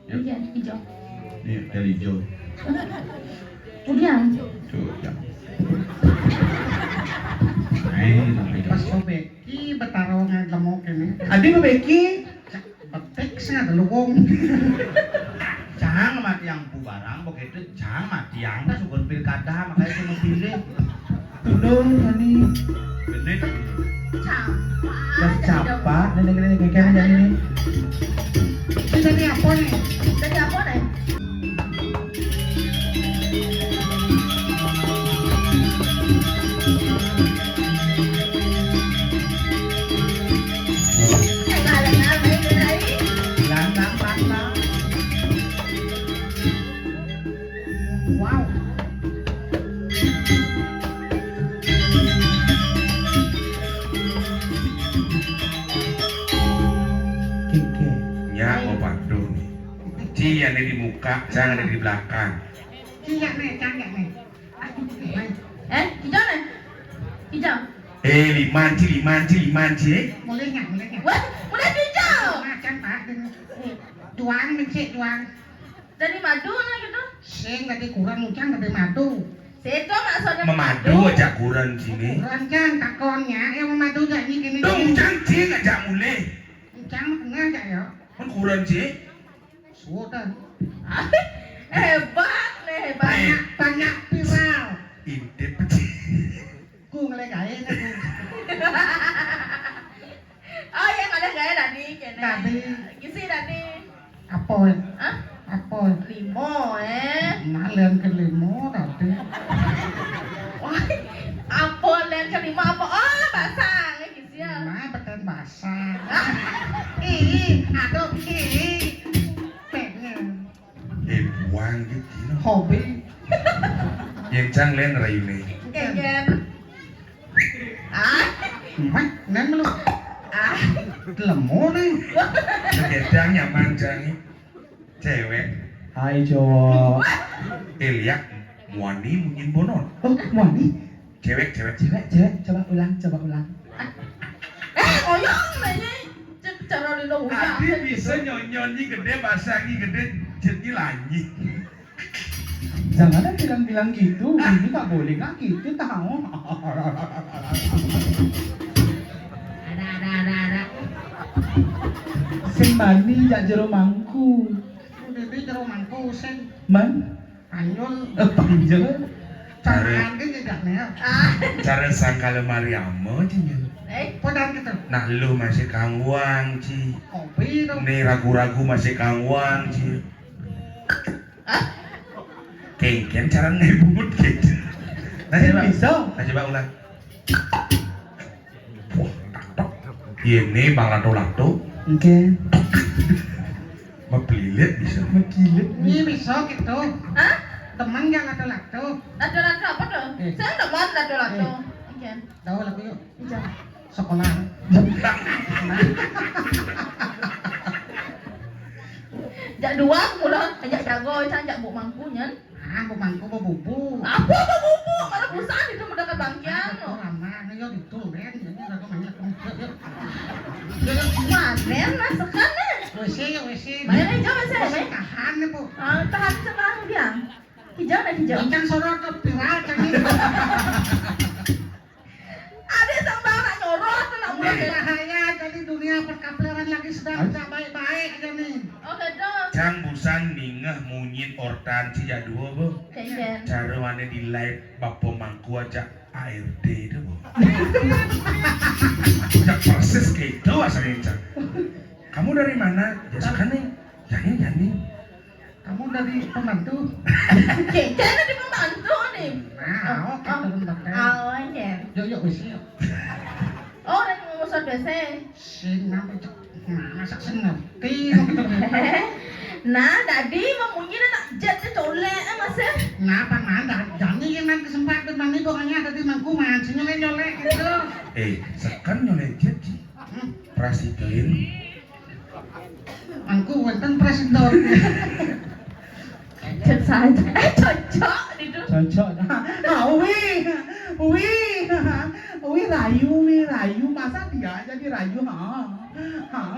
Iya, hijau. Nih, dari hijau. Udian. Coba. Pas sobeki betarongan lemok ini. Adi beki. Betek sih ada luwung. Jangan mati yang barang begitu, jangan mati yang tak subur pilkada makanya saya memilih. Tulung ini. Bener. Capa. Nenek kayak ini. Ini dari apa nih? Dari apa nih? Wow. Kike. Ya, mau padu. Ci yang ada di muka, jangan ada di belakang. Iya nih, canggih nih. Hijau nih? Hijau. Limanci. Boleh nggak? Wah, udah hijau. Macan pak, juang mencik juang. Dari madu nih gitu. Saya nggak dikurang mucang dari madu. Seto maksudnya Memadu aja kurang sini. Kurang kan takonnya, yang memadu gak nih gini. Tuh mucang ci ngajak mulai. Mucang enggak gak ya? Kan kurang ci. Sudah. hebat nih, hebat. Banyak viral. Intip. Ku ngeliat gaya nih ku. Oh yang ada gaya Dani kene. Dani. Gisi Dani. Apa? Hah? Apa? Limo Malen ke limo tadi. Wah, apa len kelima apa? Oh, basah gitu ya. Nah, betul basah. Aduh, pengen. Buang gitu. Hobi. Yang cang len rayu nih. Geng. Ah, Mak, nen lu. ah. Lemo nih. Kedang nyaman cang. Cewek. Hai cowok. Lihat Muani mungkin bonon. Oh, Wani. Cewek. Coba ulang. Oyong aja. Cara di lo Adi bisa nyonyi gede bahasa gede jadi lanyi. Jangan ada bilang gitu. Ini nggak boleh nggak gitu tahu. Ada. Sembani jak jero mangku. Udah di jero mangku sen. Man, Panjul. panjang. Camaan ke tidak nih. Cara sangka lemari amo cinya. Padahal gitu. Nah lu masih kangwang ci. Kopi dong. Nih ragu-ragu masih kangwang ci. Kengken cara ngebut gitu. Nah coba ulang. Wah, tak. Ini bang lato-lato. Oke. Mebelilit bisa. Mekilit. Ini bisa gitu. Hah? Teman yang lato-lato. Lato-lato apa tuh? Saya nggak mau lato-lato. Oke. Tahu lagu yuk. Hijau. Sekolah. Jak dua mulut, jak jago, jak buk mangkunya. Aku mangku bubu. Apa bubu? Kalau perusahaan itu mendekat bangkian. Lama, ayo itu ren. Jadi aku banyak yuk. Manen masakan nih. WC. Mana hijau masih? Tahan nih bu. Tahan sekarang dia. Hijau dan hijau. Ikan sorot ke viral kan ini. Ada sambal nak nyorot nak mulai. Bahaya jadi dunia perkapelan lagi sedang tidak baik-baik aja nih. Oke dong. Cang busan ningeh munyit ortan ci ya dua bu. Kayaknya. Cara mana di live bapo mangku aja ARD itu bu. Udah proses gitu asalnya cang. Kamu dari mana? Jasakan nih. Jangan. Kamu dari pembantu. Kayaknya di pembantu nih. Nah, oke pembantu. Awalnya. Yuk WC. Oh, dan ngusut WC. Sing nampak masak sengerti. Nah, tadi memunyi nak jet colek masih. Ngapa nanda? Jangan yang nanti kesempatan mandi pokoknya tadi mangku mancingnya nyolek gitu. Sekan nyolek jadi. Prasituin. Mangku wonten presidor. Saja. Cocok itu. Cocok. Wi rayu masa dia jadi rayu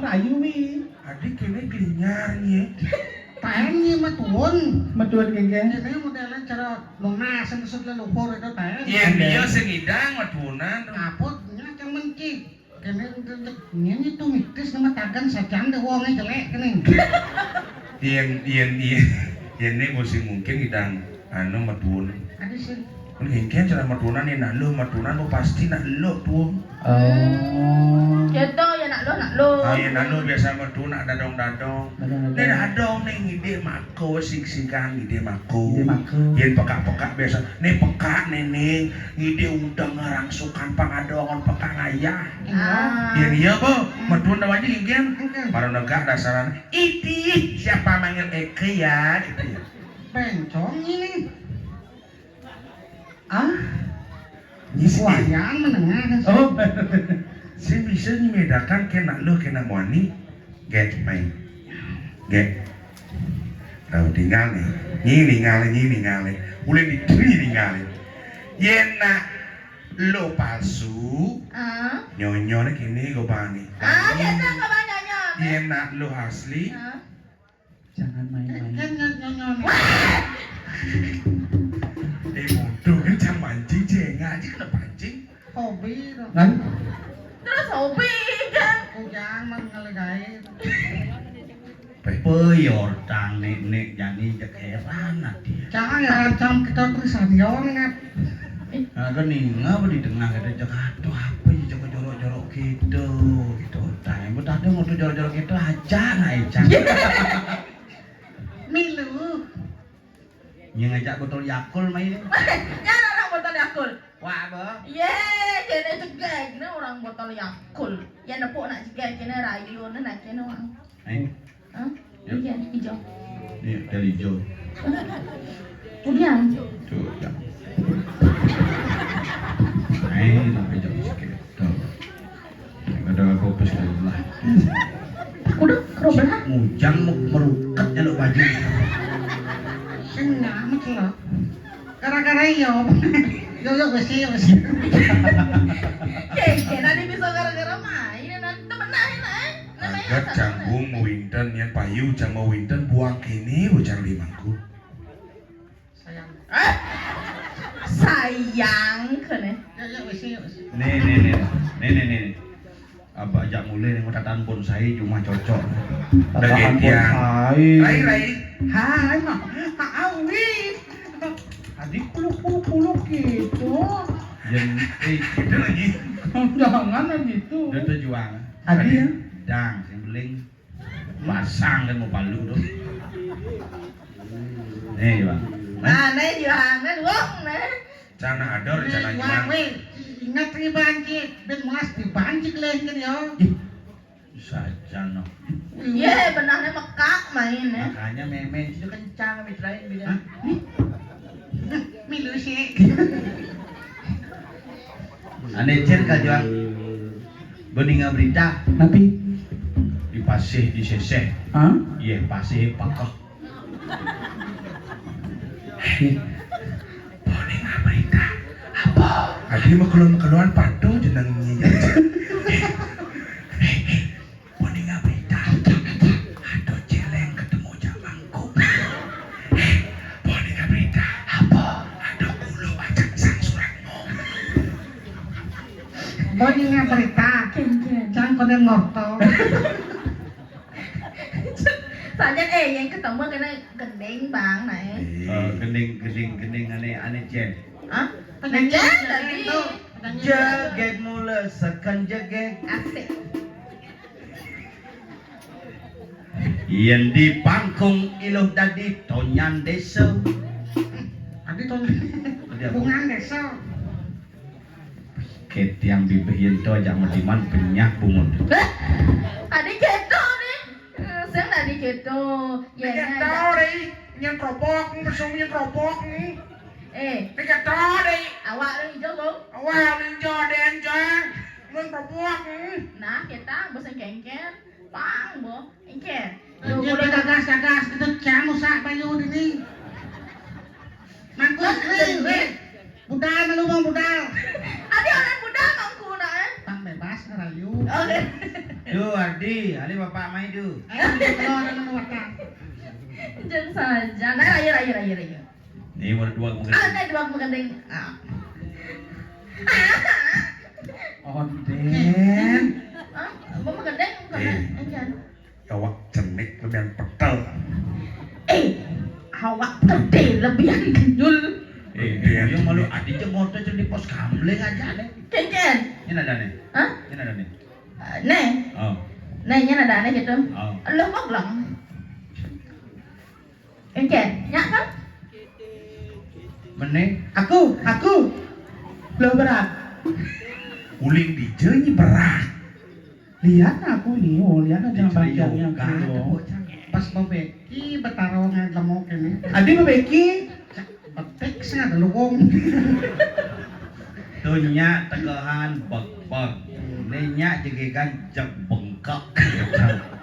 rayu wi. Adik kene gelinyar nih. Tahan ni matuon. Matuan geng-geng. Ini modelnya cara lunas yang kesut lalu lumpur itu tahan. Yen dia sing idang matunan. Apot nya cang mencik. Ini tuh mitis nama tagan sajan deh wongnya jelek kening. Yen ne mesti mungkin idang anu matuan. Ada sih. Kun hingken cara matunan ni nak lu matunan tu pasti nak lu tu. Oh. Gitu ya nak lo. Yen nak lu biasa matu nak dadong-dadong. Ni dadong ni ngide mako sik-sikan ngide mako. Yen pekak-pekak biasa. Ni pekak neneng ngide undang rangsukan pangadongan pekak ngayah. Yen iya po matuan dah wajib hingken. Baru negak dasaran. Iti siapa manggil Eke ya gitu ya. Bencong ini. Nyisi. Wayang menengah kan. Oh. Saya bisa membedakan kena lu kena wani. Get main. Get. Tahu tinggal nih. Ini ningali. Boleh ningali. Yena lo palsu. Nyonya kini go bani. Gitu kau banyaknya. Yena lo asli. Jangan main-main. Kan nyonya. Bodoh kan jam mancing jengah aja kena pancing. Hobi dong. Kan? Terus hobi kan. Kujang mengalegai. Peyor tang nek jani jekeran nanti. Jangan ya jam kita tulisan yon ngap. Kan nih ngapa di tengah ada jakato apa ya joko jorok-jorok gitu. Time but ada mau jorok-jorok gitu aja naik cang. Milu. Yang ngajak botol Yakult main. Jangan orang botol Yakult. Wah, apa? Kena cegah kena orang botol Yakult. Yang nepuk nak cegah kena rayu nak kena orang. Iya, hijau. Ini dari hijau. Kemudian. Tuh, ya. Ini hijau sikit. Tuh. Ada kopi sekali lah. Udah kerobelah. Mujang merukat jaluk baju. Senyak macam gara-gara yo. Yo wes. Nanti bisa gara-gara main nanti temenan Agar canggung mewinten yang payu cang mewinten buang kini bocang limangku. Sayang. Sayang kene. Yo wes. Nih. Abah ajak mulai yang tatan bonsai cuma cocok. Tatakan bonsai. Rai. Hai, mah. Awi. Adik peluk gitu. Itu lagi. Jangan gitu. Itu juang. Adik ya? Dang, yang beling pasang kan mau palu tuh. Nih, Bang. Nih juang, wong nih. Cana ador, cana juang. Ingat dibanci, ben mas dibanci kelengken yo. Saja no. Iya, benahnya mekak main ya. Makanya meme itu kencang mitrain beda. Milu sih. Ane cer ka juang. Beninga berita Tapi, di pasih di seseh. Iya, pasih pakoh. Beninga berita. Apa? Adi mah keluar padu jeneng nyinya. Beninga berita. Aduh celeng ketemu jamangku. Beninga berita. Apa? Ada kulo ajak sang suratmu. Bonya berita. Jangan kau ngorto. Soalnya yang ketemu kena gending bang nih. Gending aneh Jen. Hah? Penyanyi tadi. Jaget mula sekan jaget. Asik. Yang di pangkung iluh tadi tonyan desa. Adi tuh bungan desa. Ket yang bibihin to aja madiman penyak bungun. Adi gitu nih. Sen tadi gitu. Ya deh, yang keropok, bersama yang keropok. Tiga tahu deh. Awak lu hijau bang. Awal yang jodoh jang, yang keropok. Nah kita bosan kengken. Pang bo, engke. Lu boleh gagas itu cang usak bayu ini. Mangkuk nih, budal lu bang budal. Adi orang muda mangku nak Bang bebas ngerayu. Oke. Duh Ardi, ali bapak main duh. Ayo kalau ada menurutkan. Jeng saja. Nah, raya. Nih berdua mungkin. Nah, dua mengendeng. Onden. Mau mengendeng kan? Awak cenik lebihan petel. Awak gede lebihan kenyul. Dia malu adiknya motor jadi pos kamling aja nih. Ken. Ini ada nih. Hah? Ini ada nih. Nih. Oh. Nih, ada aneh gitu. Oh. Lo kok lang? Ken, nyak kan? Meneng. Aku. Lo berat. Uling DJ ini berat. Lihat aku nih, lihat aja bagiannya Kan aku. Pas Beki betarungan lemok ini. Adi Beki. Betik sih ada luwung. Tunya tegahan bek-bek. Nenya jegekan jek bengkak.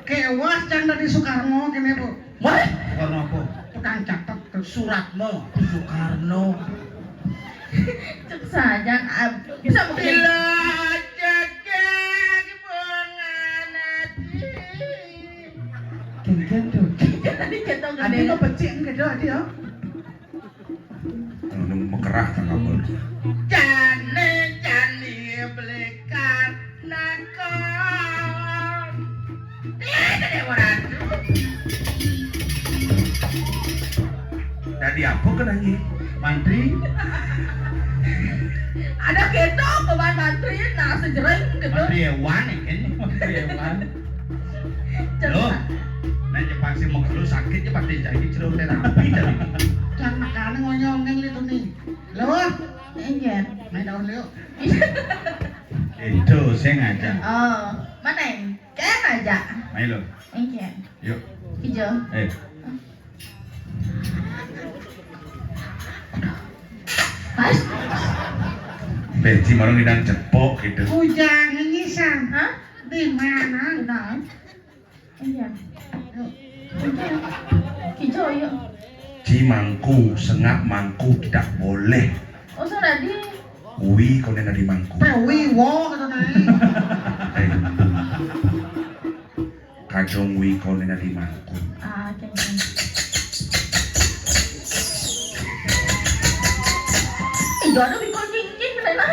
Kewas jangan dari Soekarno kene Bu. Wah, Soekarno apa? Tukang catat Suratmo Soekarno. cek saja. Bisa mungkin. Ken tuh. Tadi kita Adi gede. kok pecik enggak do Adi ya? Nung mekerah kan kamu. Jani belikan nakon. Tadi orang. Jadi apa kenanya? Mantri. Ada gitu keban mantri nah sejereng gitu. Menteri hewan kan? Mantri Ewan. Loh, nah Jepang sih mau lu sakit ya pasti jadi cerut terapi jadi. Jangan makan ngonyongin itu nih. Loh, Iya. main daun liu. Itu saya ngajak. Oh, mana yang? Kan aja. Main lo. Iya. Yuk. Hijau. Mas? Beci marung ngidang cepok gitu. Kujang nyisan. Hah? Di mana? Kenal? Iya. Hijau yuk. Cimangku, sengak mangku tidak boleh. Oh, so tadi. Ui kau nena di mangku. Pewi wo kata naik. Kajong ui kau nena di mangku. Ah, oke. Iya, ada bikol cincin kenapa?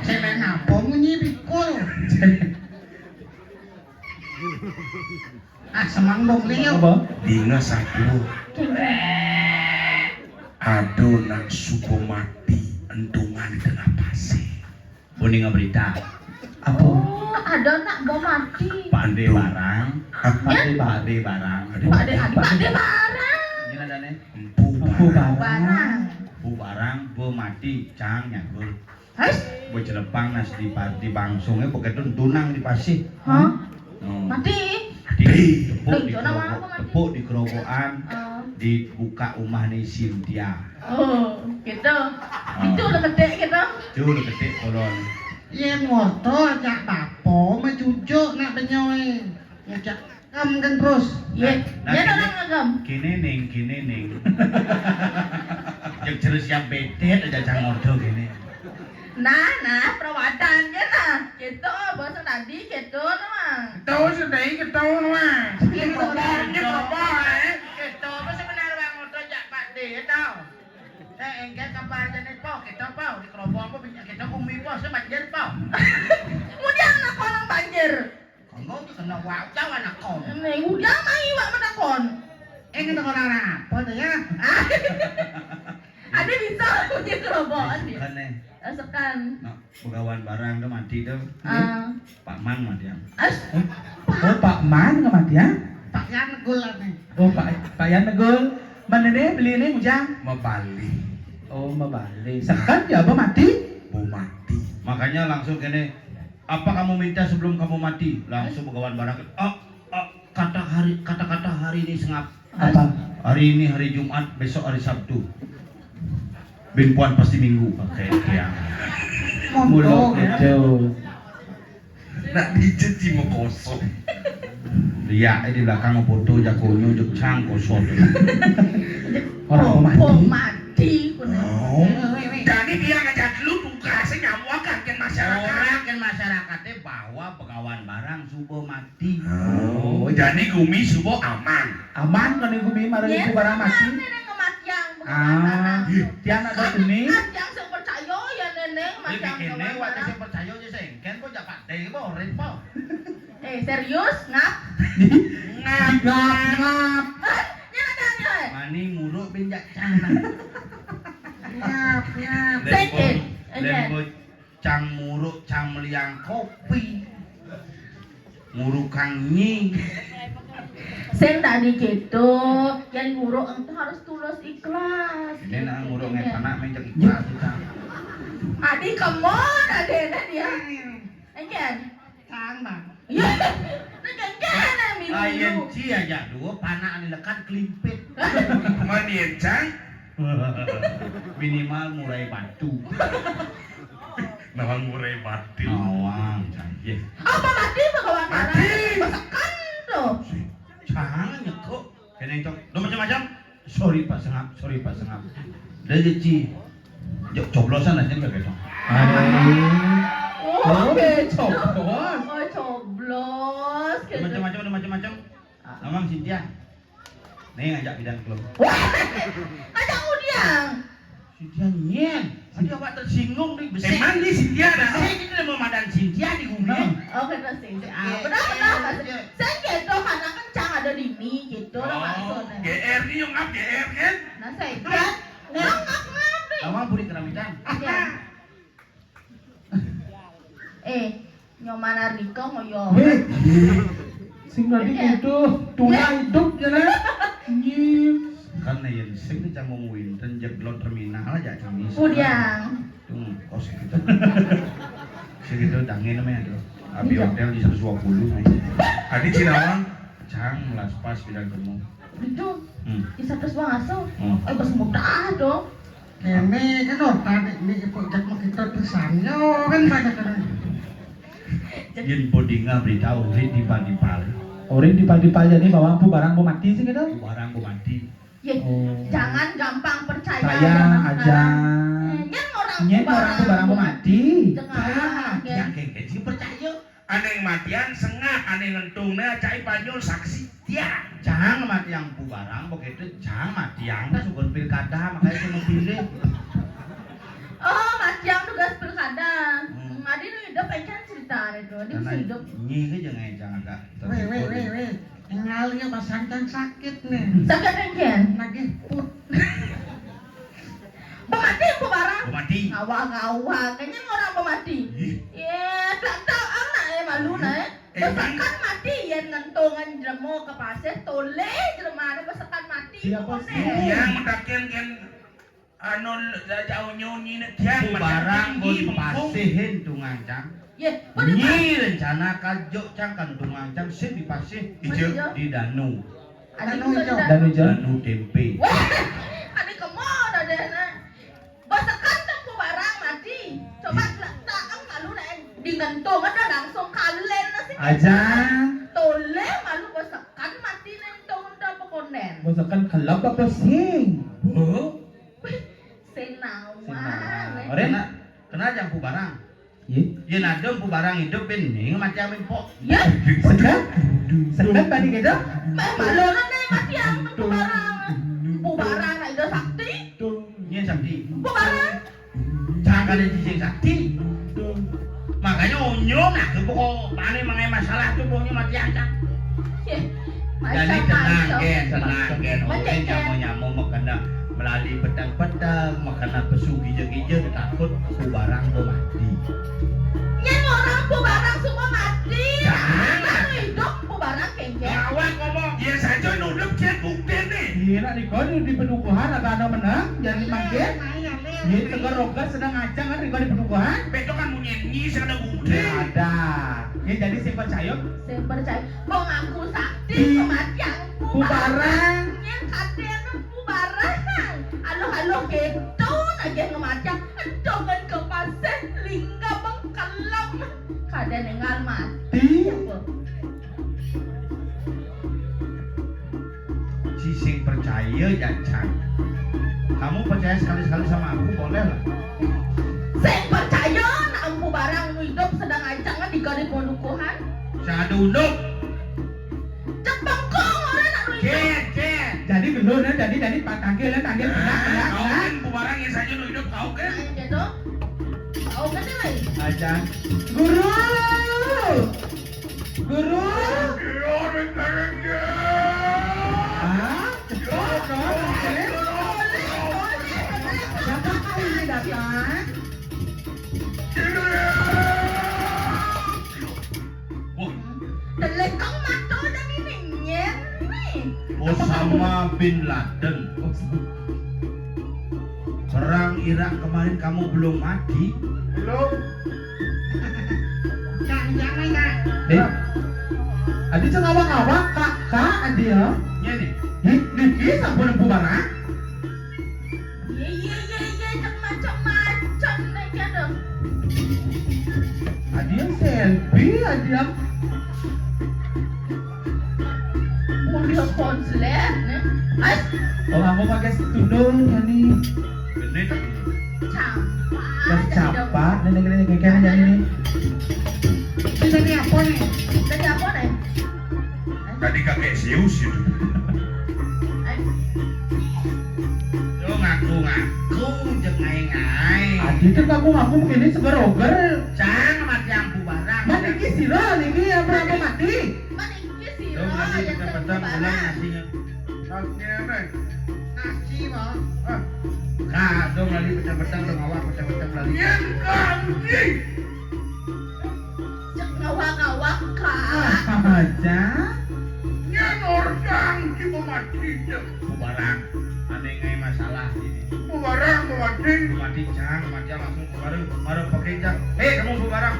Saya main apa munyi bikul. Semang dong liu. Apa? Dingas aku. Aduh nak suko mati entungan di tengah pasir. Kuning berita. Apa? Oh, ada nak bom mati. Pak Ande barang. Pak Ade barang. Pak Ade barang. Ini ada nih. Empu barang. Barang. Bu barang, bu mati, cang nyakul. Hais? Bu celepang nas di bangsungnya begitu tunang di pasir. Hah? Oh. Mati? Tepuk di kerobokan, Oh. dibuka rumah nih Cynthia. Oh, gitu. Itu udah gede gitu. Cuy gede kolon. Yen worto ajak bapo ma cucuk nak benyoy. Ngajak kam kan terus. Iya, dia orang ngagam. Kini ning. Yang jelas yang bedet aja cang ordo gini. Nah, perawatannya nah. Gitu, bahasa tadi gitu nah. Tahu sedai ketahu mah. Ini kerobol, Gitu apa sebenarnya bang worto ajak Pak D tahu. Saya engkel kabar jenis po, kita po di kerobol po kita umi po sebanjir po. Kemudian anak orang banjir. Kamu tuh kena wow tahu anak kau. Nih, udah mai wak menakon. Kena orang apa tuh ya? Ada bisa punya kerobokan dia. Kan nih, Rasakan. nak pegawai barang tuh mati tuh. Pak Man mati yang. As, Oh, Pak Man nggak mati ya? Pak Yan gulat nih. Oh, Pak Yan negul. Mana nih beli nih Ujang? Mau balik, Oh, mabali. Sekan ya apa mati? bu mati. Makanya langsung gini. Apa kamu minta sebelum kamu mati? Langsung pegawai barang. Kata-kata hari ini sengap. Apa? Hari ini hari Jumat, besok hari Sabtu. Bin Puan pasti Minggu. Oke, ya. Mulok itu. Nak dicuci mau kosong. Iya, di belakang foto jakonyo jekcang kosong. Orang mau mati. mati. Oh. Jadi dia ngajak lu tugasnya nyamuakan ke masyarakat. Orang kan masyarakatnya bawa pegawai barang subuh mati. Oh, jadi gumi subuh aman. Aman kan ibu bim ada ibu barang mati. Neneng kematian. Tian ada geni. Yang sing percaya ya neneng Iki macam kene wae sing percaya aja sengken kok jak pate po rin po. Serius ngap? Ngap. Nyadang ya. Mani muruk pinjak cana. Ngap. Lembo Second. lembo cang muruk cang liang kopi. Muruk kang nyi. Sen tadi gitu, yang guru itu harus tulus ikhlas. Ini nak muruk ngai panak mencak ikhlas kita. Adi kamu ada dia. Enggak. Sama. Ya, enggak minggu. Ayen ci aja dua panak ni lekat kelimpit. Mana encang? Minimal murai batu. Nawang murai batu. Awang canggih. Apa mati bagawan marah? Masakan tuh. Jangan nyekuk. Kena cok. Lo macam-macam. Sorry Pak Sengap. Rezeki. Jok coblosan aja enggak gitu. Oke, coblos. Oh, coblos. Macam-macam. Namang Cynthia. Nih ngajak bidan klub. Wah, ajak udiang. Cynthia nyen. Tadi awak tersinggung nih besi. Emang di Cynthia ada? Saya kita mau madan Cynthia di gunung. Oke, terus sih. Benar. Saya gitu karena kencang ada di mie gitu lah maksudnya. GR nih yang up GR kan? Nah, saya kan ngap nih. Awang buri keramitan. Nyoman Riko ngoyo. Sing tadi gitu, tuna hidup jalan. Karena yang sing ni cang ngomongin tenjek lo terminal aja kami. Udiang. Kos gitu. Segitu dangin namanya tuh. Abi hotel di 120 nih. Adi Cinawang. Cang melas pas bidan kamu. Itu Hmm. bisa terus bangasa. Hmm. Bos mudah dong. Kene kan tadi ini ibu jak kita kesannya kan banyak kan. Yen bodinga beritahu di dipal. Orang dipal-dipal jadi bawa bu barang bu mati sih gitu. Barang ku mati. Ya, Oh. jangan gampang percaya. Saya aja. Nyen orang bu barang bu mati. Jangan. Yang kengke sih percaya. Aneh matian sengah, aneh ngentungnya cai panyol saksi. Ya, jangan mati yang bu barang begitu. Jangan mati yang kan suka pilkada makanya saya mau pilih. Oh, Mas Jang tugas pilkada. Adi nu hidup kan cerita itu. Dia bisa Karena hidup. nyi ke jangan jangan tak. Weh. Ngalinya pasangkan sakit nih. Sakit kan? Lagi put. Pemati bu barang. Bu mati. Ngawang. Kayaknya orang pemati. Ya, tak tahu anak malu na. Besakan mati yang ngentongan jeremo ke pasir tole jerema ada besakan mati. Siapa sih? Yang mendakian kan anon jauh nyonyi dia Bu barang bu dipasihin tungancang. Ya, Nyi rencana kajuk cang kan tungancang sih dipasih Ijo. di Danu. Ada Anu juga hijau. tidak. Dan hujan. Danu tempe. Wah, adik kamu ada deh na. Besakan tak bu barang mati. Coba tak malu na di ngentong ada langsung kalen nasi. Aja. Tole malu besakan mati na ngentong untuk pekonen. Bosakan kelap apa sing? Oh, Senawan. Orang kena jang bu barang. Ye. Yen ada bu barang hidup bening mati amin pok. Ya, Sekat tadi gitu. malu na mati ang bu barang. Bu barang na ida sakti. Nyi sakti. Bu barang. Jangan ada jijik sakti. Makanya onyong nah pokok pane mangai masalah tuh pokoknya mati aja. Jadi tenang gen. Orang nyamu makana melalui pedang-pedang, makana pesugi gija takut ku barang tu mati. Yang orang bu barang semua mati. Jangan. Lalu hidup bu barang kengkeng. Awak ngomong. Ya saja nudup cek bukti nih. Gila nih kau di pedukuhan agak ada menang jadi makin. Ini tegar roga sedang ngajang kan di pedukuhan. Beto kan mau nyanyi ada bukti. Ada. Ya jadi si percaya Saya percaya mau ngaku sakti kematian bu barang. Yang katanya bu barang. Halo gitu aja ngemacam. Jangan ke pasir lingga bengkelam. Kadang dengar mati. Si sing percaya jangan. Kamu percaya sekali-sekali sama aku boleh lah. Saya percaya nak bu barang hidup sedang ajangan di garis pendukuhan. Saya ada unduk. Cepengkong orang nak hidup. Lu nih jadi panggil Kau kan bubarang yang saja nu hidup kau kan. Gitu. Kau kan lagi. Aja. Guru. Ah, cepat dong. Siapa kau ini datang? Telekong mata dan ini nyen nih. Osama bin Laden. Perang Irak kemarin kamu belum mati? Belum. Jangan enggak. Adi ceng awak-awak kak adi ya. Iya nih. Ini sampun bubarang. Ye, cek macam-macam nih kado. Adi yang selfie adi yang Mau dia konslet nih. Ais, oh aku pakai tudung ya nih. Gede tuh. Dan capat nenek kayak yang ini. Ini apa nih? Tadi apa nih? Tadi kakek Zeus itu. Yo ngaku jeung ngai-ngai. Adi tuh ngaku begini segeroger. Cang mati yang bubarang. Mana ini sih lah ini apa mati? Maningki sih Tuh loh nanti yang kita terbuka petang ulang nasinya. Nasi mah. Kak, dong lali petang-petang dong awak petang-petang lali. Cek ngawak-ngawak kak. Apa aja? Bubarang. Aneh ngai masalah ini. Mati cang, mati langsung kemarin pakai jang. Kamu bubarang.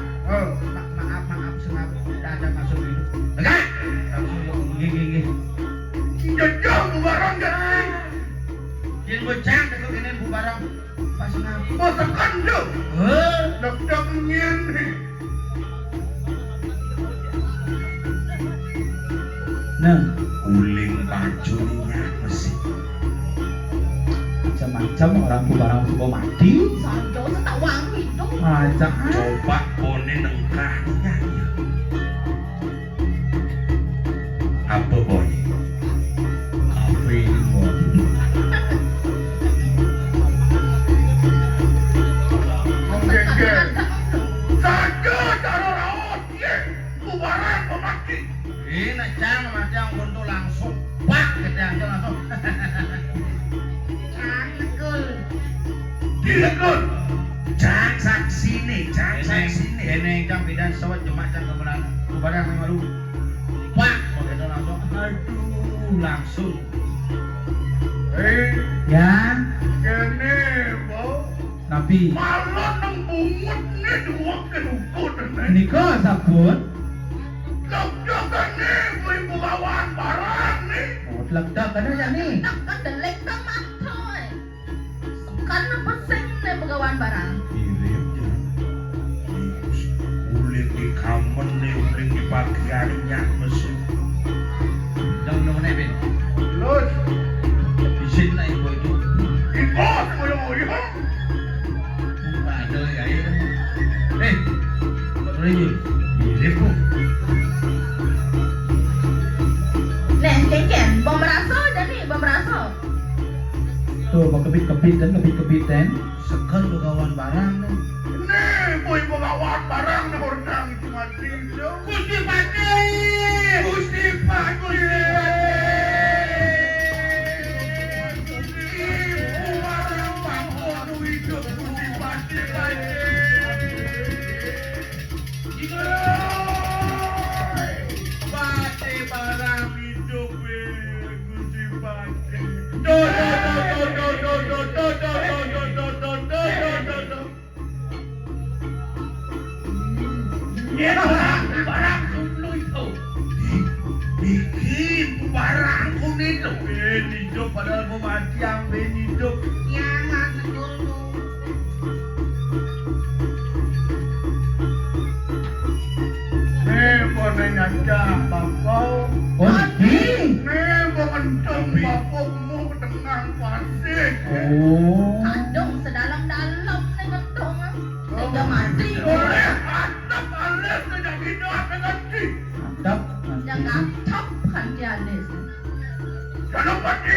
Maaf sengaja tidak ada masuk hidup. Enggak. Langsung gigi. Jin bocang tekuk ini bubarang. Pas ngapa? Nah, Uling bajulnya mesin. macam-macam orang bubarang suka mati. Sanjo tak wangi dong. Aja. Coba bone nengkahnya ya. Apa boy? Kafe boy. Ini cang macam untuk langsung pak kita langsung. Cang saksi nih. Ini cang bidan sawat cuma cang kemenangan. Bubarang yang baru. Pak, kita langsung. Aduh, langsung. Ya, Nabi. Niko sabun. Oh, ledak kan ya nih. Tak kan delek tak matoy. Sekan apa sing nih begawan barang. Uling di kamen nih, uling di bagiannya mesin. Jangan nomor Ben. Isin lah ibu itu. Ada ya ini. Boleh mirip kok. Nih, keken, bom raso jadi bom raso. Tuh, mau kebit-kebit kan. Sekan begawan barang nih. Gusti Pak. Bikin barangku itu. Hidup padahal mau mati yang hidup. Oh, ini. Oh. Adong sedalam-dalam nih gentong. Sehingga mati. Mantap. Jangan top kan dia nih. Jangan mati.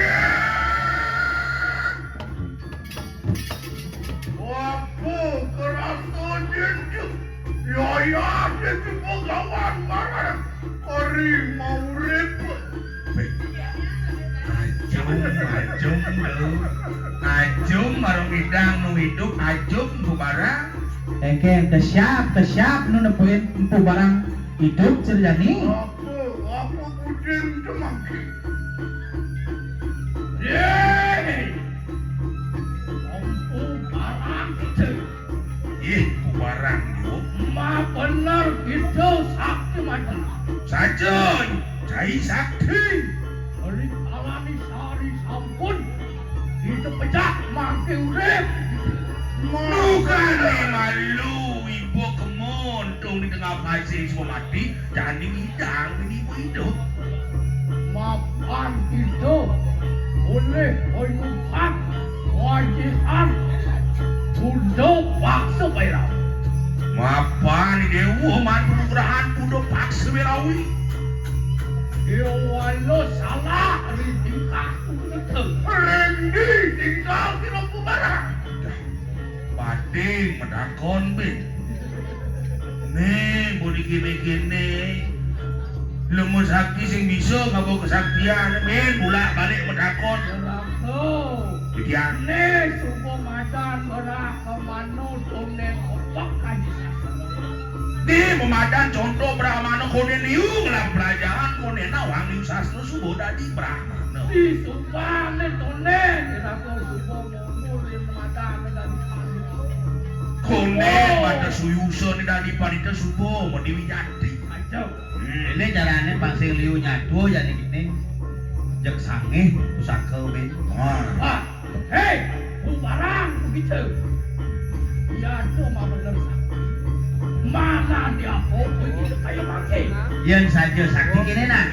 Ajum marung idang nu hidup ajum ku barang. Eken tesiap nu nepuin empu barang hidup cerjani. Aku kucing semangki. Yeay! Empu barang itu. Ih, ku barang yuk. Ma benar itu sakti macam. Sajoy, cai sakti. Dari alami sari sampun. Itu pecah mangki urip. Bukan malu ibu kemontung di tengah pasir semua mati. Jangan dimidang ibu hidup. Mapan itu boleh menyimpan kewajiban untuk paksa bayar. Mapan dewa mantu gerahan kudo paksa berawi. Dewa lo salah di tingkah itu. Rendi tinggal di lampu barang. Bading medakon be. Nih bodi gini-gini. Lemu sakti sing bisa ngabo kesaktian men bulak balik medakon. Bikian. Nih subuh madan berak kemana tumne opak kaji. Di memadan contoh Brahmana konen liung lah pelajaran konen awang liung sastra subuh dadi Brahmana. Di sumpah nih tumne kita subuh mungurin madan dari kami. Konen pada suyuson dadi panita subuh mau diwijati. Kacau. Ini caranya pasang liu nyatu jadi gini. Jak sangeh pusaka be. Ah, hei, barang begitu. Ya cuma benar sakti. Mana dia foto itu kayak mati. Yang saja sakti kini nak.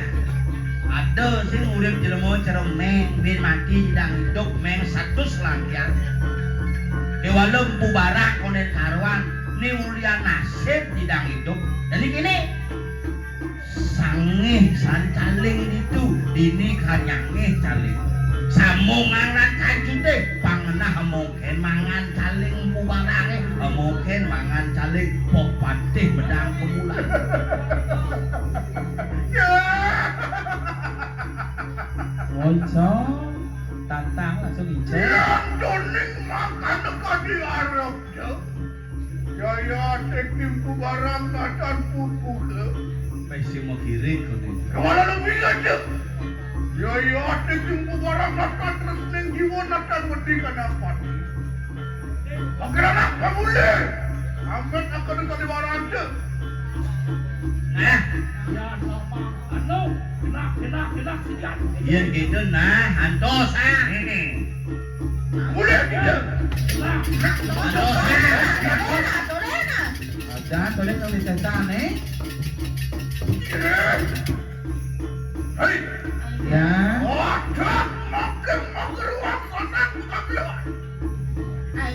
Ada sing urip jelema cara meng bin mati dang hidup meng satu selangkian. Dewa lempu barang konen karuan ni ulian nasib didang hidup. Jadi kini sangeh sancaling itu dini kanyangeh caling. Samungan lan kanjute pangenah mungkin mangan caling empu barange mungkin mangan caling pok patih bedang kemulan. Ngoco tantang langsung ijo. Yang doning makan dekat di Arab je. Jaya tekim ku barang katan putu ke. Pesi mau kiri kau ni. Kemana lebih aja? Jaya tekim ku barang katan terus neng jiwa natan wedi kanapan. Bagaimana kamu le? Amat akan dekat di barang aja. Nah, Ya sama anu kena sekian. yang gitu nah hantos ah. Boleh kita. Hantos ah. Torena. Ada tolong tulis tentang ni.